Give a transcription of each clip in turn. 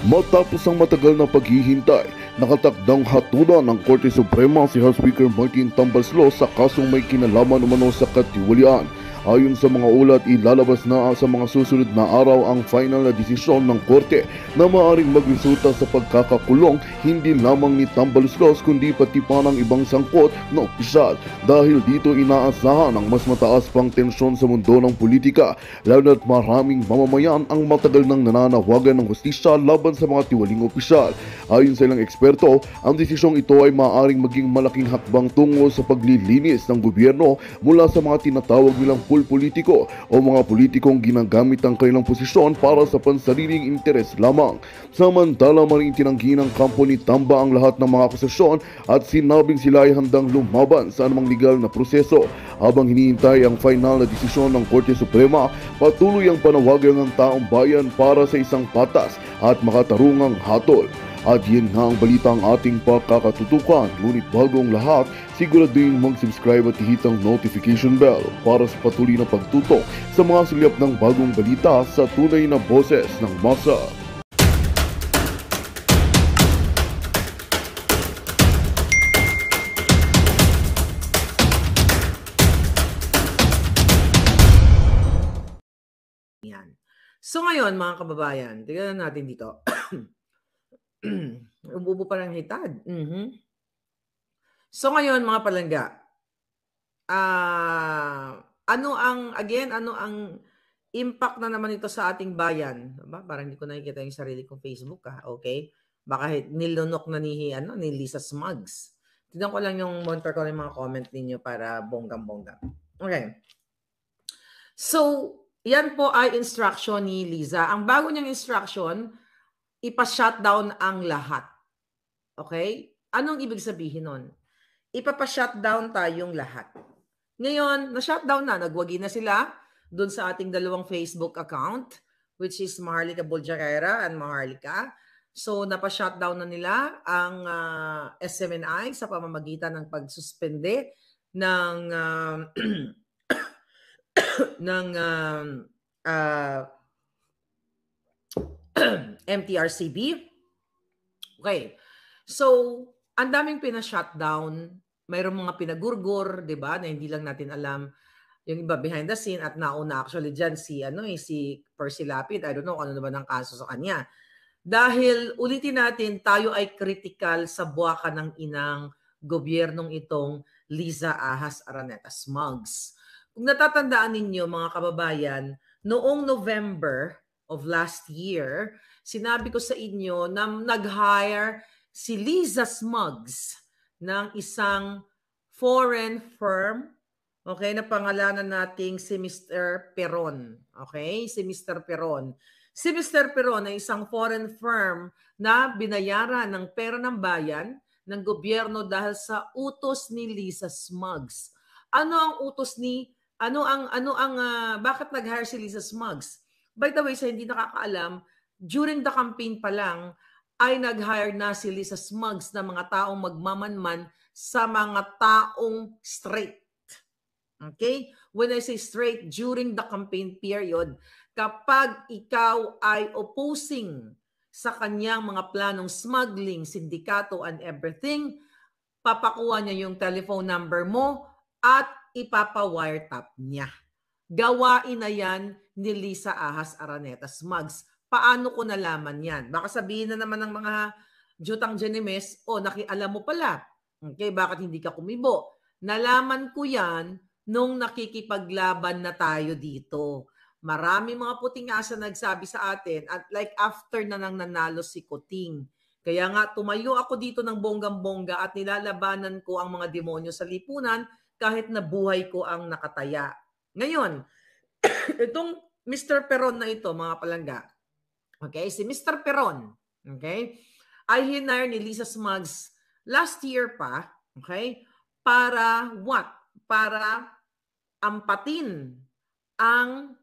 Matapos ang matagal na paghihintay, nakatakdang hatulan ng Korte Suprema si House Speaker Martin Tambaloslos sa kasong may kinalaman umano sa katiwalian. Ayon sa mga ulat, ilalabas na sa mga susunod na araw ang final na desisyon ng Korte na maaaring magresulta sa pagkakakulong hindi lamang ni Tambaloslos kundi pati pa ng ibang sangkot na opisyal. Dahil dito inaasahan ang mas mataas pang tensyon sa mundo ng politika, lalo na't maraming mamamayan ang matagal nang nananawagan ng hustisya laban sa mga tiwaling opisyal. Ayon sa ilang eksperto, ang desisyong ito ay maaaring maging malaking hakbang tungo sa paglilinis ng gobyerno mula sa mga tinatawag nilang politiko o mga politikong ginagamit ang kanilang posisyon para sa pansariling interes lamang. Samantala, maring tinanggi ng kampo ni Tamba ang lahat ng mga akusasyon at sinabing sila ay handang lumaban sa anumang legal na proseso. Habang hinihintay ang final na desisyon ng Korte Suprema, patuloy ang panawagan ng taong bayan para sa isang patas at makatarungang hatol. At yan nga ang balita ang ating pagkakatutukan. Ngunit bago ang lahat, siguraduhin mag-subscribe at ihit ang notification bell para sa patuloy na pagtutok sa mga sulyap ng bagong balita sa tunay na boses ng masa. Yan. So ngayon mga kababayan, tignan natin dito. Umubo pa ng hitad. So ngayon mga palangga, ano ang impact na naman ito sa ating bayan? Diba? Parang hindi ko nakikita yung sarili kong Facebook. Okay? Baka nilunok na ni Lisa Smugs. Tignan ko lang yung monitor ko ng mga comment ninyo para bonggang-bongga. Okay. So, yan po ay instruction ni Liza. Ang bago niyang instruction, ipa-shutdown ang lahat. Okay? Anong ibig sabihin nun? Ipapa-shutdown tayong lahat. Ngayon, na-shutdown na. Nagwagi na sila doon sa ating dalawang Facebook account, which is Maharlika Buljarera and Maharlika. So, napa-shutdown na nila ang SMNI sa pamamagitan ng pagsuspende ng MTRCB. Okay. So, ang daming pina-shutdown, mayroong mga pinagurgur, 'di ba? Na hindi lang natin alam yung iba behind the scene at nauna actually diyan si Percy Lapid. I don't know ano naman ang kaso sa kanya. Dahil ulitin natin, tayo ay critical sa buwaka ng inang gobyernong itong Liza Ahas Araneta Smugs. Kung natatandaan ninyo mga kababayan, noong November of last year, sinabi ko sa inyo na nag-hire si Liza Smugs ng isang foreign firm, okay, na pangalanan nating si Mr. Peron. Okay, si Mr. Peron. Si Mr. Peron ay isang foreign firm na binayaran ng pera ng bayan ng gobyerno dahil sa utos ni Liza Smugs. Ano ang utos bakit nag-hire si Liza Smugs? By the way, sa hindi nakakaalam, during the campaign pa lang ay nag-hire na si Liza Smugs na mga taong magmamanman sa mga taong straight. Okay? When I say straight, during the campaign period, kapag ikaw ay opposing sa kanyang mga planong smuggling, sindikato, and everything, papakuha niya yung telephone number mo at ipapa-wiretap niya. Gawain na yan ni Liza Ahas Araneta Smugs. Paano ko nalaman yan? Baka sabihin na naman ng mga Jutang Jenimes, alam mo pala. Okay, bakit hindi ka kumibo? Nalaman ko yan nung nakikipaglaban na tayo dito. Marami mga puting asa nagsabi sa atin at like after na nang nanalo si Kuting. Kaya nga tumayo ako dito ng bonggang-bongga at nilalabanan ko ang mga demonyo sa lipunan kahit na buhay ko ang nakataya. Ngayon, itong Mr. Peron na ito, mga palangga, okay, si Mr. Peron, okay, ay hinire ni Liza Smugs last year pa, okay, para what? Para ampatin ang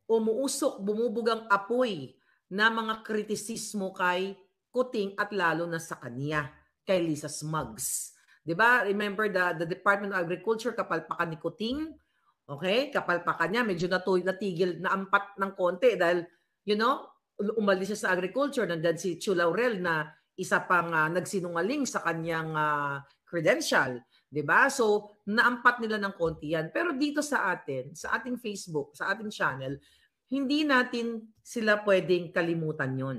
bumubugang apoy na mga kritisismo kay Kuting at lalo na sa kanya, kay Liza Smugs. Diba? Remember the Department of Agriculture, kapalpakan ni Kuting, okay? Kapalpakan niya, medyo natigil na ampat ng konti dahil, umalis siya sa agriculture, nandiyan si Chu Laurel na isa pang nagsinungaling sa kanyang credential, 'di ba? So, naampat nila ng konti 'yan. Pero dito sa atin, sa ating Facebook, sa ating channel, hindi natin sila pwedeng kalimutan 'yon.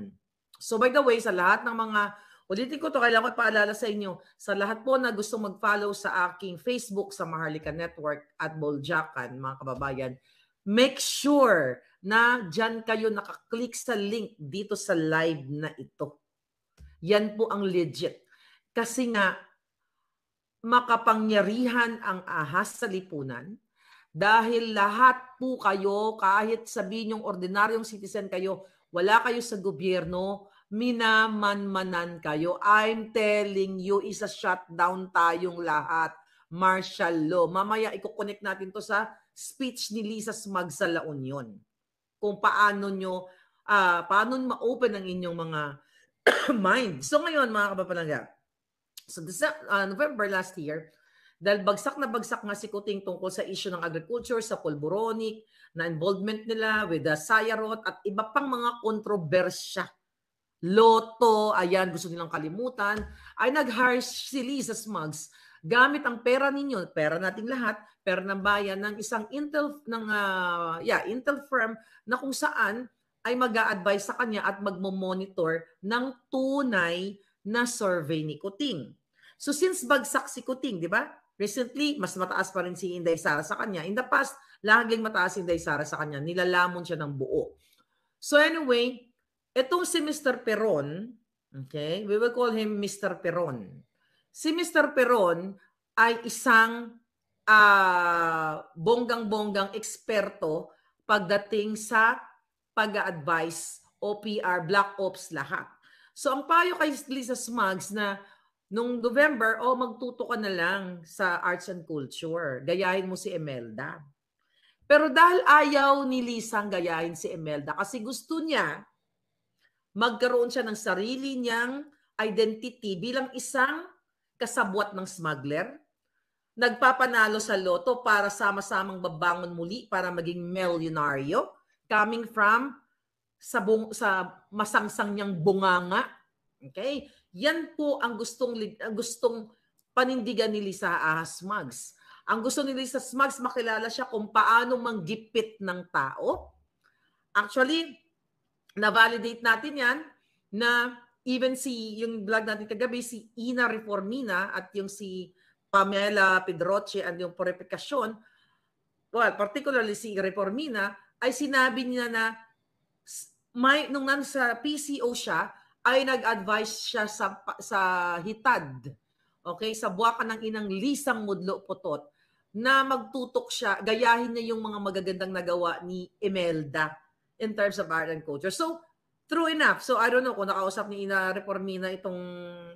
So, by the way, sa lahat ng mga ulitin ko 'to, kailangan ko paalala sa inyo, sa lahat po na gustong mag-follow sa aking Facebook sa Maharlika Network at Boljakan, mga kababayan, make sure na dyan kayo nakaklik sa link dito sa live na ito. Yan po ang legit. Kasi nga, makapangyarihan ang ahas sa lipunan dahil lahat po kayo, kahit sabihin yung ordinaryong citizen kayo, wala kayo sa gobyerno, minamanmanan kayo. I'm telling you, isa shutdown tayong lahat. Martial law. Mamaya i-connect natin to sa speech ni Lisa Smag sa La Union. Kung paano nyo, paano ma-open ang inyong mga mind. So ngayon, mga kapapalangga, so November last year, dahil bagsak na bagsak nga si Kuting tungkol sa issue ng agriculture, sa pulboronic, na involvement nila with the Sayarot at iba pang mga kontrobersya. Loto, ayan, gusto nilang kalimutan, ay nag-hire si Lisa Smugs gamit ang pera ninyo, pera nating lahat, pera ng bayan ng isang Intel firm na kung saan ay mag-a-advise sa kanya at magmo-monitor ng tunay na survey ni Kuting. So since bagsak si Kuting, di ba? Recently, mas mataas pa rin si Inday Sara sa kanya. In the past, laging mataas si Inday Sara sa kanya. Nilalamon siya ng buo. So anyway, itong si Mr. Peron, okay, we will call him Mr. Peron. Si Mr. Peron ay isang bonggang-bonggang eksperto pagdating sa pag-a-advise, OPR, Black Ops, lahat. So ang payo kay Lisa Smugs na nung November, magtuto ka na lang sa arts and culture. Gayahin mo si Imelda. Pero dahil ayaw ni Lisa gayahin si Imelda kasi gusto niya magkaroon siya ng sarili niyang identity bilang isang kasabwat ng smuggler, nagpapanalo sa loto para sama-samang babangon muli para maging milyonaryo, coming from sa masangsang niyang bunganga. Okay? Yan po ang gustong panindigan ni Lisa Smugs. Ang gusto ni Lisa Smugs, makilala siya kung paano manggipit ng tao. Actually, na-validate natin yan na even yung vlog natin kagabi, si Ina Reformina at yung si Pamela Pedroche and yung Purificacion, well, particularly si Reformina, ay sinabi niya na nung nasa PCO siya, ay nag-advise siya sa hitad, okay, sa buwakan ng inang Lisang Mudlo Putot, na magtutok siya, gayahin niya yung mga magagandang nagawa ni Imelda in terms of art and culture. So, true enough. So, I don't know kung nakausap ni Ina Reformina itong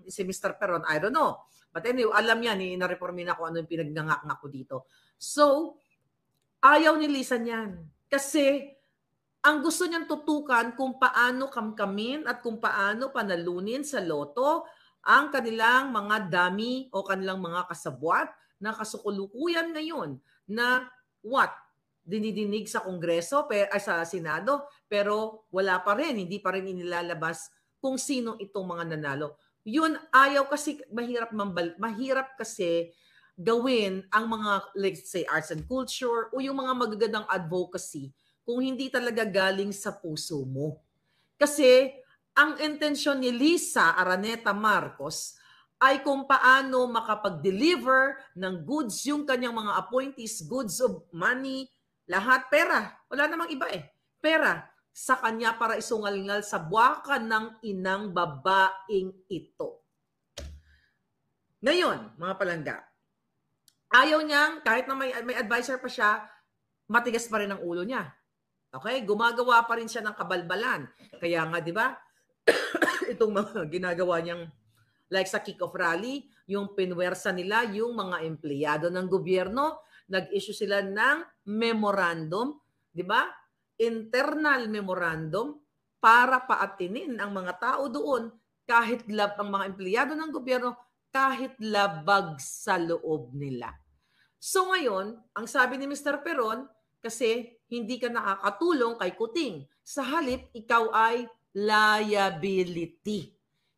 si Mr. Peron. I don't know. But anyway, alam niya ni Ina Reformina kung ano yung pinagnangak ko dito. So, ayaw ni Lisa niyan. Kasi, ang gusto niyang tutukan kung paano kamkamin at kung paano panalunin sa loto ang kanilang mga dami o kanilang mga kasabwat na kasukulukuyan ngayon na what? Dinidinig sa Kongreso, sa Senado, pero wala pa rin, hindi pa rin inilalabas kung sino itong mga nanalo. Yun, ayaw kasi, mahirap kasi gawin ang mga, let's say, arts and culture o yung mga magagandang advocacy kung hindi talaga galing sa puso mo. Kasi ang intensyon ni Lisa Araneta Marcos ay kung paano makapag-deliver ng goods yung kanyang mga appointees, goods of money, lahat pera. Wala namang iba pera sa kanya para isungal-ngal sa buwakan ng inang babaeng ito. Ngayon, mga palangga, ayaw niyang, kahit na may advisor pa siya, matigas pa rin ang ulo niya. Okay? Gumagawa pa rin siya ng kabalbalan. Kaya nga, di ba, itong mga ginagawa niyang, like sa kick-off rally, yung pinwersa nila, yung mga empleyado ng gobyerno, nag-issue sila ng memorandum, di ba? Internal memorandum para paatinin ang mga tao doon kahit ang mga empleyado ng gobyerno kahit labag sa loob nila. So ngayon, ang sabi ni Mr. Peron, kasi hindi ka nakakatulong kay Kuting. Sa halip, ikaw ay liability.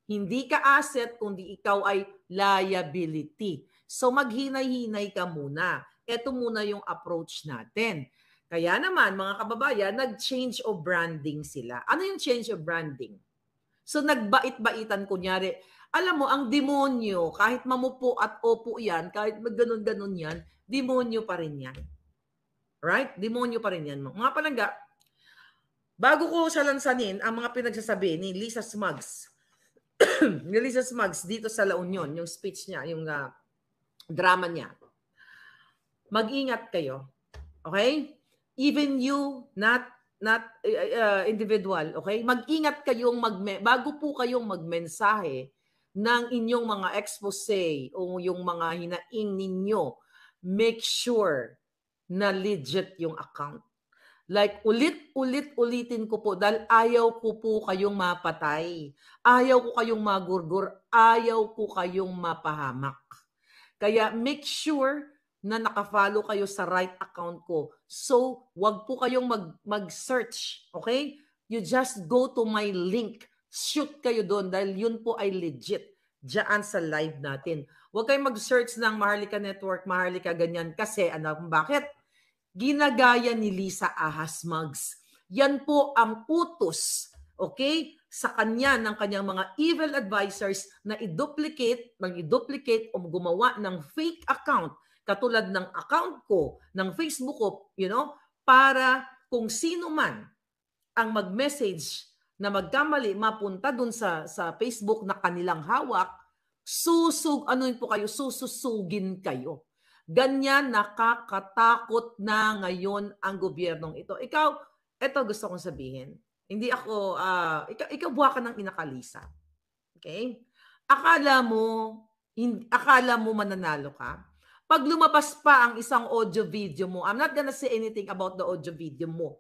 Hindi ka asset, kundi ikaw ay liability. So maghinay-hinay ka muna. Ito muna yung approach natin. Kaya naman, mga kababayan, nag-change of branding sila. Ano yung change of branding? So nagbait-baitan, kunyari, alam mo, ang demonyo, kahit mamupo at opo yan, kahit magganon-ganon yan, demonyo pa rin yan. Right? Demonyo pa rin yan. Mga palangga, bago ko siya lansanin ang mga pinagsasabi ni Lisa Smugs, ni Lisa Smugs dito sa La Union, yung speech niya, yung drama niya, mag-ingat kayo. Okay? Even you, not individual, okay? Mag-ingat kayong bago po kayong magmensahe ng inyong mga expose o yung mga hinaing ninyo, make sure na legit yung account. Like ulitin ko po dahil ayaw ko po kayong mapatay. Ayaw ko kayong magurgur, ayaw ko kayong mapahamak. Kaya make sure na nakafollow kayo sa right account ko. So, wag po kayong mag-search, okay? You just go to my link. Shoot kayo doon dahil yun po ay legit diyan sa live natin. Huwag kayong mag-search ng Maharlika Network, Maharlika ganyan kasi bakit? Ginagaya ni Lisa Ahas Smugs. Yan po ang utos, okay, sa kanya ng kanyang mga evil advisors na i-duplicate o gumawa ng fake account katulad ng account ko, ng Facebook ko, para kung sino man ang mag-message na magkamali mapunta dun sa Facebook na kanilang hawak, susugin kayo. Ganyan nakakatakot na ngayon ang gobyernong ito. Ito gusto kong sabihin. Hindi ako, ikaw buha ka ng inakalisa. Okay? Akala mo mananalo ka? Pag lumabas pa ang isang audio video mo, I'm not gonna say anything about the audio video mo.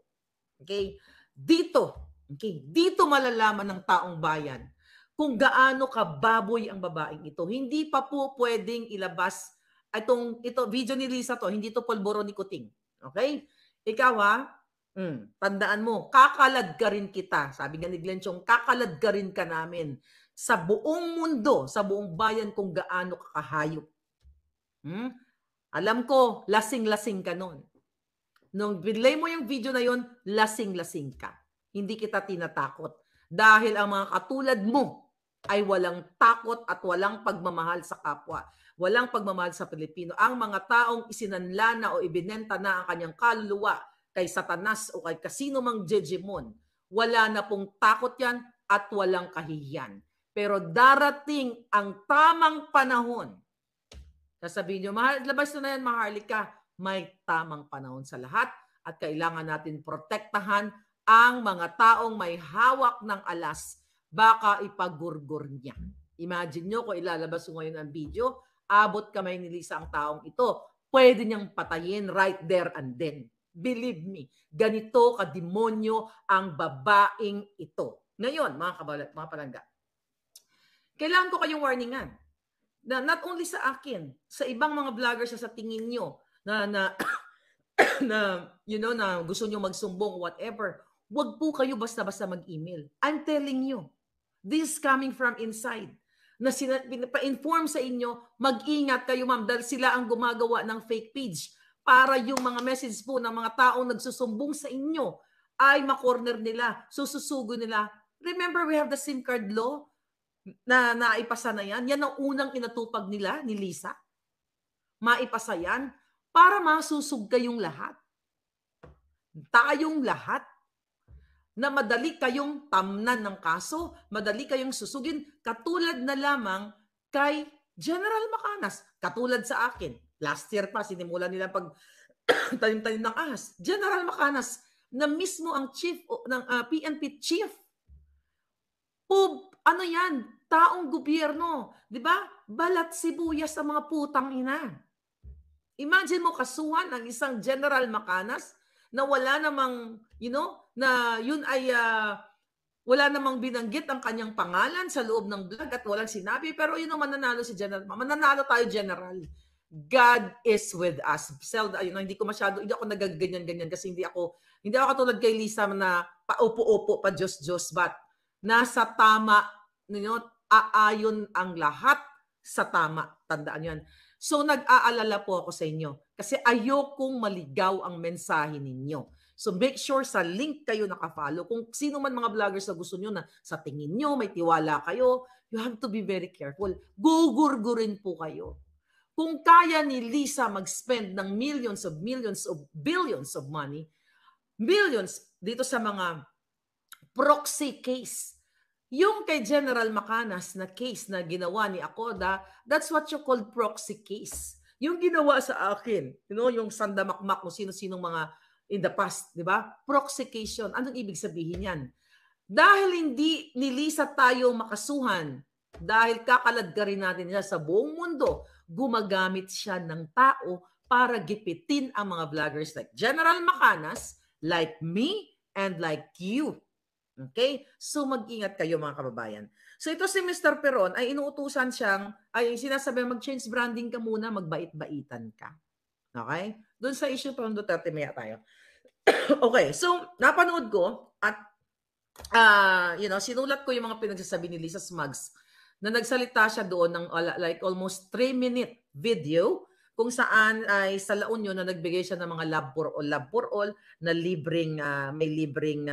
Okay? Dito malalaman ng taong bayan kung gaano kababoy ang babaeng ito. Hindi pa po pwedeng ilabas ito video ni Lisa to, hindi to polboro ni Kuting. Okay? Ikaw tandaan mo, kakalad ka rin kita. Sabi nga ni Glenn Chong, kakalad ka rin ka namin sa buong mundo, sa buong bayan kung gaano kakahayop. Alam ko, lasing-lasing ka nun. Nung binlay mo yung video na yon, lasing-lasing ka. Hindi kita tinatakot. Dahil ang mga katulad mo ay walang takot at walang pagmamahal sa kapwa. Walang pagmamahal sa Pilipino. Ang mga taong isinanla na o ibinenta na ang kanyang kaluluwa kay Satanas o kay kasino mang jejemon, wala na pong takot yan at walang kahihiyan. Pero darating ang tamang panahon. Sasabihin nyo, labas na yan, Maharlika. May tamang panahon sa lahat at kailangan natin protektahan ang mga taong may hawak ng alas. Baka ipagurgur niya. Imagine nyo kung ilalabas ko ngayon ang video, abot kamay ni Lisa ang taong ito. Pwede niyang patayin right there and then. Believe me, ganito kademonyo ang babaeng ito. Ngayon, mga palangga, kailangan ko kayong warningan. Na not only sa akin, sa ibang mga vloggers sa tingin nyo na gusto nyo magsumbong whatever, wag po kayo basta-basta mag-email. I'm telling you, this is coming from inside. Na pa-inform sa inyo, mag-ingat kayo ma'am dahil sila ang gumagawa ng fake page para yung mga message po ng mga taong nagsusumbong sa inyo ay makorner nila, sususugo nila. Remember, we have the SIM card law na naipasa na yan. Yan ang unang inatupag nila ni Lisa. Maipasa yan para masusug kayong lahat. Tayong lahat. Na madali kayong tamnan ng kaso, madali kayong susugin, katulad na lamang kay General Macanas. Katulad sa akin. Last year pa, sinimulan nila pag tanim-tanim ng ahas. General Macanas, na mismo ang chief ng PNP chief. Ano yan? Taong gobyerno. Di ba? Balat sibuyas sa mga putang ina. Imagine mo kasuhan ang isang General Macanas na wala namang, na yun ay wala namang binanggit ang kanyang pangalan sa loob ng vlog at walang sinabi. Pero mananalo si General. Mananalo tayo, General. God is with us. Zelda, hindi ako nagaganyan-ganyan kasi hindi ako katulad kay Lisa na paupo-upo pa Diyos-Diyos, but nasa tama, aayon ang lahat sa tama. Tandaan yan. So nag-aalala po ako sa inyo kasi ayokong maligaw ang mensahe ninyo. So make sure sa link kayo nakafollow. Kung sino man mga vloggers na gusto nyo na sa tingin nyo may tiwala kayo, you have to be very careful. Gugurgurin po kayo. Kung kaya ni Lisa mag-spend ng millions of billions of money, millions dito sa mga proxy case, yung kay General Macanas na case na ginawa ni Acoda, that's what you call proxy case. Yung ginawa sa akin, yung sandamakmak kung sino-sinong mga in the past, di ba? Proxy case yun. Anong ibig sabihin yan? Dahil hindi ni Lisa tayo makasuhan, dahil kakalad-garin natin siya sa buong mundo, gumagamit siya ng tao para gipitin ang mga vloggers like General Macanas, like me, and like you. Okay? So mag-ingat kayo mga kababayan. So ito si Mr. Peron ay inuutusan sinasabi mag-change branding ka muna, magbait-baitan ka. Okay? Doon sa issue pa ng Duterte maya tayo. Okay, so napanood ko at sinulat ko yung mga pinagsasabi ni Lisa Smugs na nagsalita siya doon ng like almost 3-minute video kung saan ay sa La Union na nagbigay siya ng mga love for all na may libreng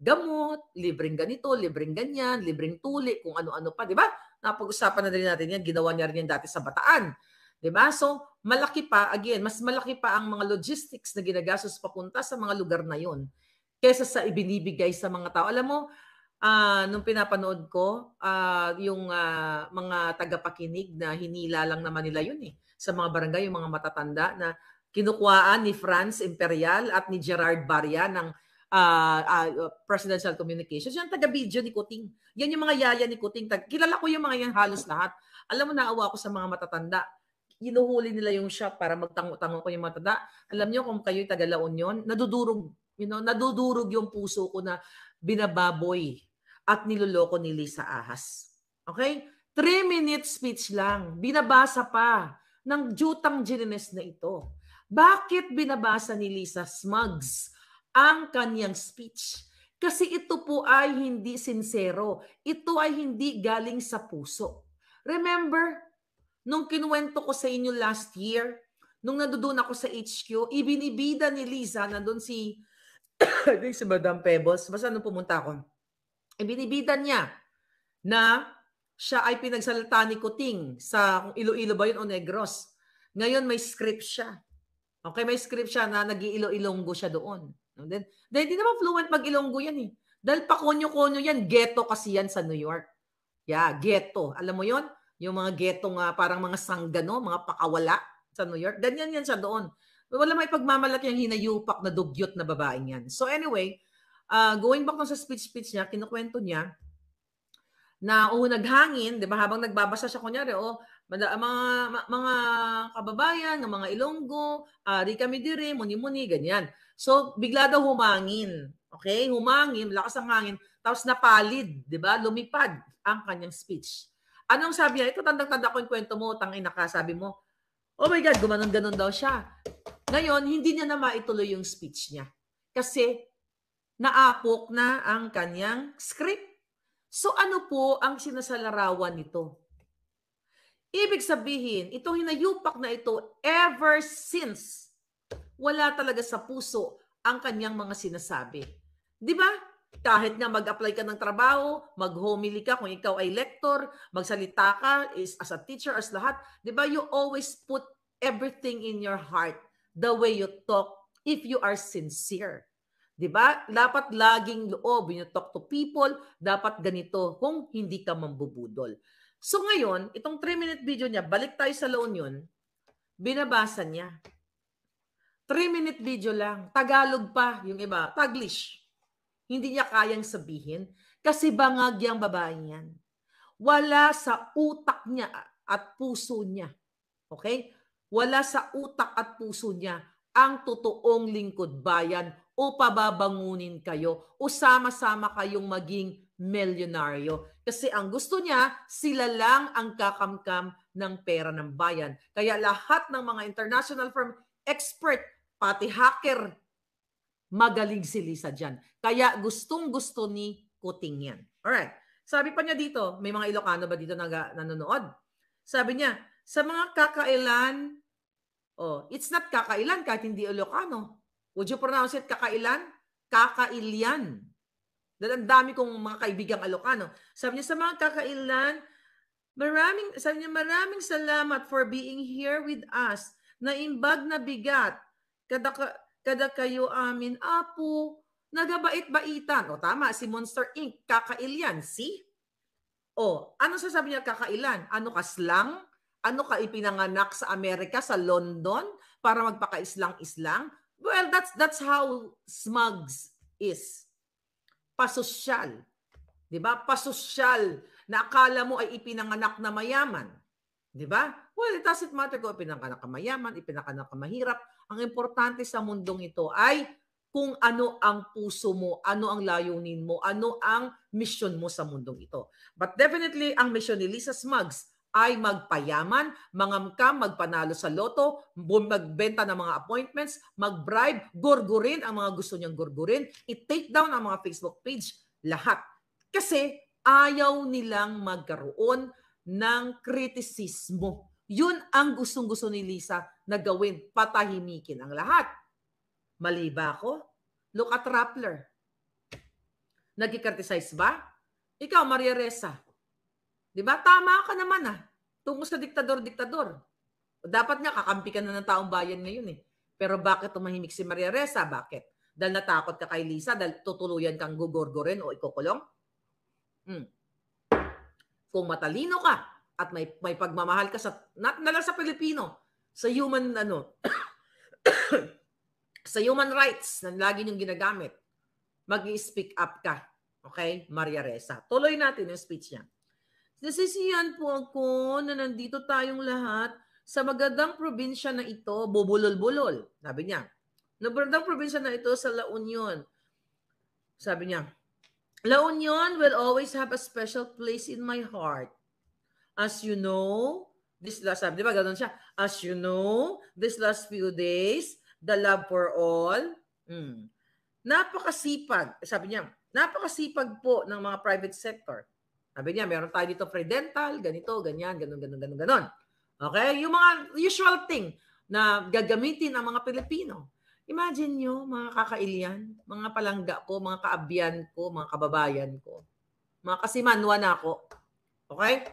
gamot, libreng ganito, libreng ganyan, libreng tuli, kung ano-ano pa, di ba? Napag-usapan na rin natin yan, ginawa niya rin yan dati sa Bataan. Di ba? So, malaki pa, again, mas malaki pa ang mga logistics na ginagastos papunta sa mga lugar na yun kesa sa ibinibigay sa mga tao. Alam mo, nung pinapanood ko, yung mga tagapakinig na hinila lang naman nila yun sa mga barangay, yung mga matatanda na kinukuhaan ni Franz Imperial at ni Gerard Barria ng presidential communications. Yan taga-video ni Kuting. Yan yung mga yaya ni Kuting. Kilala ko yung mga yan halos lahat. Alam mo, naawa ko sa mga matatanda. Inuhuli nila yung shop para magtango-tango ko yung matatanda. Alam niyo kung kayo'y taga La Union, nadudurog yung puso ko na binababoy at niloloko ni Lisa Ahas. Okay? 3-minute speech lang. Binabasa pa ng jutang Jirines na ito. Bakit binabasa ni Lisa Smugs ang kanyang speech? Kasi ito po ay hindi sincero. Ito ay hindi galing sa puso. Remember, nung kinuwento ko sa inyo last year, nung nandoon ako sa HQ, ibinibida ni Lisa, nandun si Madam Pebbles, basta nung pumunta ako, ibinibida niya na siya ay pinagsalita ni Kuting sa Iloilo ba yun o Negros. Ngayon may script siya. Okay, may script siya na nag-iilo-ilonggo siya doon. Then hindi naman fluent mag-Ilonggo yan Dahil pakonyo-konyo yan, ghetto kasi yan sa New York. Yeah, ghetto. Alam mo yon? Yung mga ghetto nga parang mga sanggano, mga pakawala sa New York. Ganyan yan siya doon. Wala may pagmamalaki ang hinayupak na dugyot na babaeng yan. So anyway, going back sa speech niya, kinukwento niya na naghangin, 'di ba? Habang nagbabasa siya kunyari, mga kababayan, ng mga Ilonggo, ari kami dire, muni-muni, ganyan. So, bigla daw humangin. Okay? Humangin, lakas ang hangin, tapos napalid, 'di ba? Lumipad ang kanyang speech. Anong sabi niya? Ito, tandang-tanda ko yung kwento mo, tangina ka, sabi mo, oh my God, gumanon-ganon daw siya. Ngayon, hindi niya na maituloy yung speech niya. Kasi, naapok na ang kanyang script. So ano po ang sinasalarawan nito? Ibig sabihin, itong hinayupak na ito, ever since, wala talaga sa puso ang kanyang mga sinasabi. Di ba? Kahit nga mag-apply ka ng trabaho, mag-homily ka kung ikaw ay lector, magsalita ka as a teacher, as lahat. Di ba? You always put everything in your heart, the way you talk, if you are sincere. Diba? Dapat laging loob. When you talk to people, dapat ganito kung hindi ka mambubudol. So ngayon, itong 3-minute video niya, balik tayo sa La Union, binabasa niya. 3-minute video lang. Tagalog pa, yung iba. Taglish. Hindi niya kayang sabihin kasi bangag yung babaeng yan. Wala sa utak niya at puso niya. Okay? Wala sa utak at puso niya ang totoong lingkod bayan o pababangunin kayo o sama-sama kayong maging milyonaryo. Kasi ang gusto niya, sila lang ang kakamkam ng pera ng bayan. Kaya lahat ng mga international firm, expert, pati hacker, magaling si Lisa dyan. Kaya gustong-gusto ni Kuting yan. Alright. Sabi pa niya dito, may mga Ilocano ba dito nanonood? Sabi niya, sa mga kakailan, it's not kakailan kahit hindi Ilocano. Would you pronounce it kakailan? Kakailyan. Dahil ang dami kong mga kaibigang Ilocano. Sabi niya, sa mga kakailan, maraming salamat for being here with us. Naimbag na bigat. Kada kayo amin, apo, nagabait-baitan. O tama, si Monster Inc. Kakailyan. See? Ano sasabi niya kakailan? Ano ka slang? Ano ka ipinanganak sa Amerika, sa London, para magpaka-islang-islang? Well, that's how smugs is. Pasosyal. Diba? Pasosyal na akala mo ay ipinanganak na mayaman. Diba? Well, it doesn't matter kung ipinanganak ka mayaman, ipinanganak ka mahirap. Ang importante sa mundong ito ay kung ano ang puso mo, ano ang layunin mo, ano ang mission mo sa mundong ito. But definitely, ang mission ni Lisa Smugs ay magpayaman, mangamkam, magpanalo sa loto, magbenta ng mga appointments, mag-bribe, gurgurin ang mga gusto niyang gurgurin, i-take down ang mga Facebook page, lahat. Kasi ayaw nilang magkaroon ng kritisismo. Yun ang gustong-gusto ni Lisa na gawin, patahimikin ang lahat. Mali ba ako? Look at Rappler. Nag-criticize ba? Ikaw, Maria Ressa. Diba? Tama ka naman tungkol sa diktador-diktador. Dapat nga kakampi ka na ng taong bayan ngayon Pero bakit tumahimik si Maria Ressa? Bakit? Dahil natakot ka kay Lisa? Dahil tutuluyan kang gugurgurin o ikukulong? Kung matalino ka at may pagmamahal ka nalang sa Pilipino, sa human sa human rights na lagi niyong ginagamit, mag-i-speak up ka. Okay? Maria Ressa. Tuloy natin yung speech niya. Nasisiyan po ako na nandito tayong lahat sa magandang probinsya na ito, bubulol-bulol. Sabi niya, magandang probinsya na ito sa La Union. Sabi niya, La Union will always have a special place in my heart. As you know, sabi, di ba gano'n siya? As you know, this last few days, the love for all, napakasipag, sabi niya, napakasipag po ng mga private sector. Sabi niya, meron tayo dito free dental, ganito, ganyan, ganon. Okay? Yung mga usual thing na gagamitin ng mga Pilipino. Imagine nyo, mga kakailyan, mga palangga ko, mga kaabyan ko, mga kababayan ko, mga kasimanwa na ako. Okay?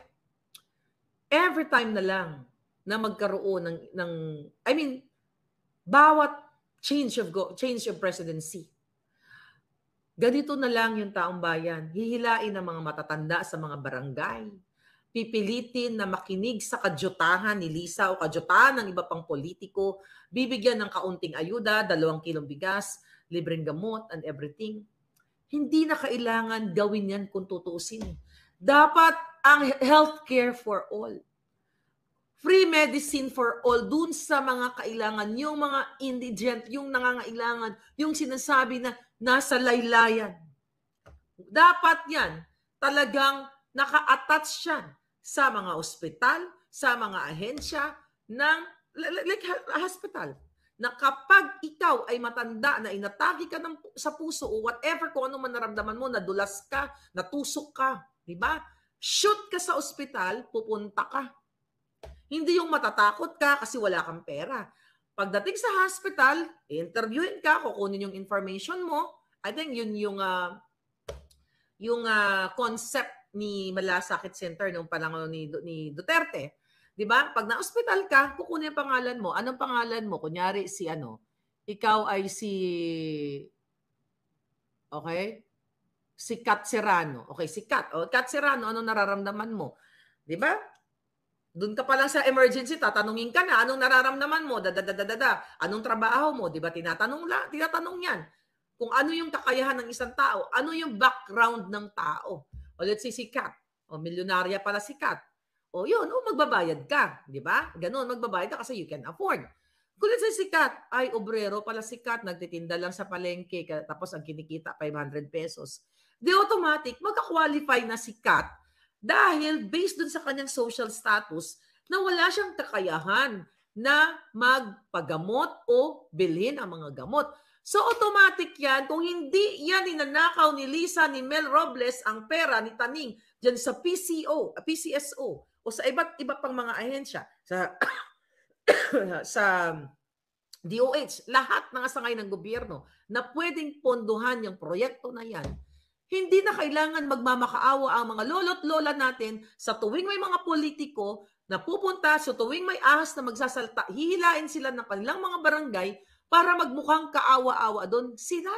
Every time na lang na magkaroon bawat change of presidency, ganito na lang yung taong bayan. Hihilain ng mga matatanda sa mga barangay. Pipilitin na makinig sa kadyutahan ni Lisa o kadyutahan ng iba pang politiko. Bibigyan ng kaunting ayuda, 2 kilong bigas, libreng gamot, and everything. Hindi na kailangan gawin yan kung tutuusin. Dapat ang healthcare for all. Free medicine for all dun sa mga kailangan, yung mga indigent, yung nangangailangan, yung sinasabi na nasa laylayan. Dapat yan, talagang naka-attach yan sa mga ospital, sa mga ahensya ng like hospital. Na kapag ikaw ay matanda na inatake ka sa puso o whatever, kung ano man naramdaman mo, nadulas ka, natusok ka, di ba? Shoot ka sa ospital, pupunta ka. Hindi yung matatakot ka kasi wala kang pera. Pagdating sa hospital, interviewin ka, kukunin yung information mo. I think yun yung concept ni Malasakit Center nung panahon ni Duterte. 'Di ba? Pag na-hospital ka, kukunin ang pangalan mo. Anong pangalan mo? Kunyari ikaw ay si Kat Serrano. Okay, si Kat. Kat Serrano, anong nararamdaman mo? 'Di ba? Doon ka pa lang sa emergency, tatanungin ka na, anong nararamdaman mo? Anong trabaho mo? 'Di ba? Tinatanong yan. Kung ano yung kakayahan ng isang tao, ano yung background ng tao. O let's say si Kat. O milyonarya pala si Kat. O yun, magbabayad ka. Di ba? Ganun, magbabayad ka kasi you can afford. Kung let's say si Kat, ay obrero pala si Kat, nagtitinda lang sa palengke, tapos ang kinikita 500 pesos. di automatic, magka-qualify na si Kat dahil based dun sa kanyang social status na wala siyang kakayahan na magpagamot o bilhin ang mga gamot. So automatic yan, kung hindi yan ninanakaw ni Lisa, ni Mel Robles ang pera ni Taning dyan sa PCSO o sa iba't iba pang mga ahensya, sa DOH, lahat ng asangay ng gobyerno na pwedeng pondohan yung proyekto na yan, hindi na kailangan magmamakaawa ang mga lolo't lola natin sa tuwing may mga politiko na pupunta, sa tuwing may ahas na magsasalta, hihilain sila ng kanilang mga barangay para magmukhang kaawa-awa doon. Sila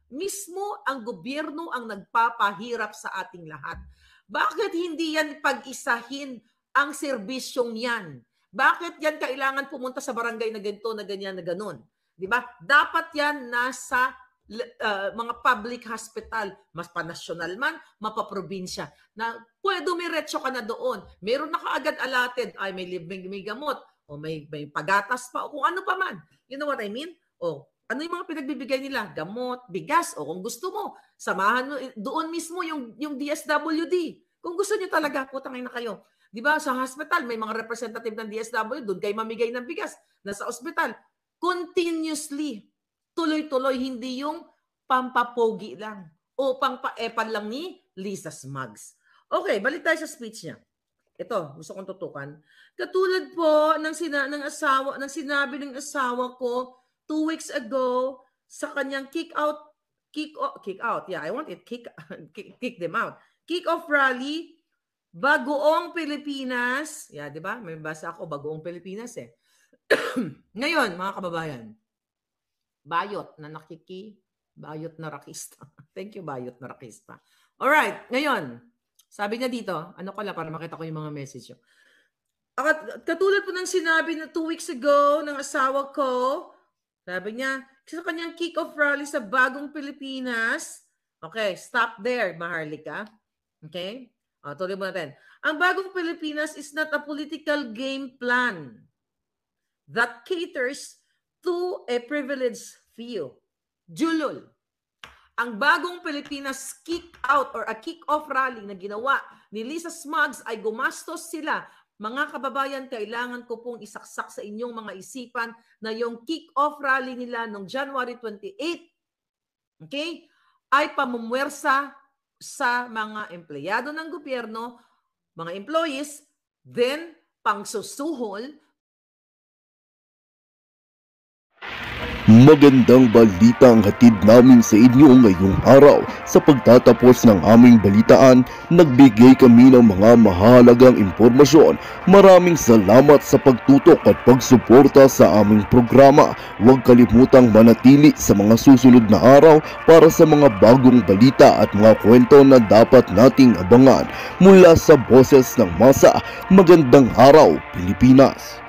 mismo ang gobyerno ang nagpapahirap sa ating lahat. Bakit hindi yan pag-isahin ang serbisyong yan? Bakit yan kailangan pumunta sa barangay na ganito, na ganyan, na ganon? Diba? Dapat yan nasa mga public hospital, mas panasyonal man, mapaprobinsya, na pwede dumiretso ka na doon. Meron na kaagad allotted, ay may gamot, o may pagatas pa, o kung ano pa man. You know what I mean? O ano yung mga pinagbibigay nila? Gamot, bigas, o kung gusto mo, samahan mo, doon mismo yung DSWD. Kung gusto nyo talaga, putangin na kayo. Di ba, sa hospital, may mga representative ng DSWD, doon kayo mamigay ng bigas. Nasa ospital, continuously, tuloy-tuloy, hindi yung pampapogi lang o pangpaepan lang ni Lisa Smugs. Okay, balik tayo sa speech niya. Ito, gusto kong tutukan. Katulad po ng sinabi ng asawa ko 2 weeks ago sa kanyang kick out, yeah, I want it, kick them out. Kick-off rally, Bagoong Pilipinas. Yeah, di ba? May basa ako, Bagoong Pilipinas eh. Ngayon, mga kababayan, bayot na rakista. Thank you, bayot na rakista. Alright, ngayon, sabi niya dito, ano ko lang para makita ko yung mga message. Katulad po ng sinabi na 2 weeks ago ng asawa ko, sabi niya, sa kanyang kick-off rally sa Bagong Pilipinas. Okay, stop there, Maharlika. Okay? Tuloy mo natin. Ang Bagong Pilipinas is not a political game plan that caters to a privileged few. Julul. Ang Bagong Pilipinas kick-out or a kick-off rally na ginawa ni Lisa Smugs ay gumastos sila. Mga kababayan, kailangan ko pong isaksak sa inyong mga isipan na yung kick-off rally nila noong January 28, okay, ay pamumwersa sa mga empleyado ng gobyerno, mga employees, then pangsusuhol. Magandang balita ang hatid namin sa inyo ngayong araw. Sa pagtatapos ng aming balitaan, nagbigay kami ng mga mahalagang impormasyon. Maraming salamat sa pagtutok at pagsuporta sa aming programa. Huwag kalimutang manatili sa mga susunod na araw para sa mga bagong balita at mga kwento na dapat nating abangan. Mula sa Boses ng Masa, magandang araw, Pilipinas!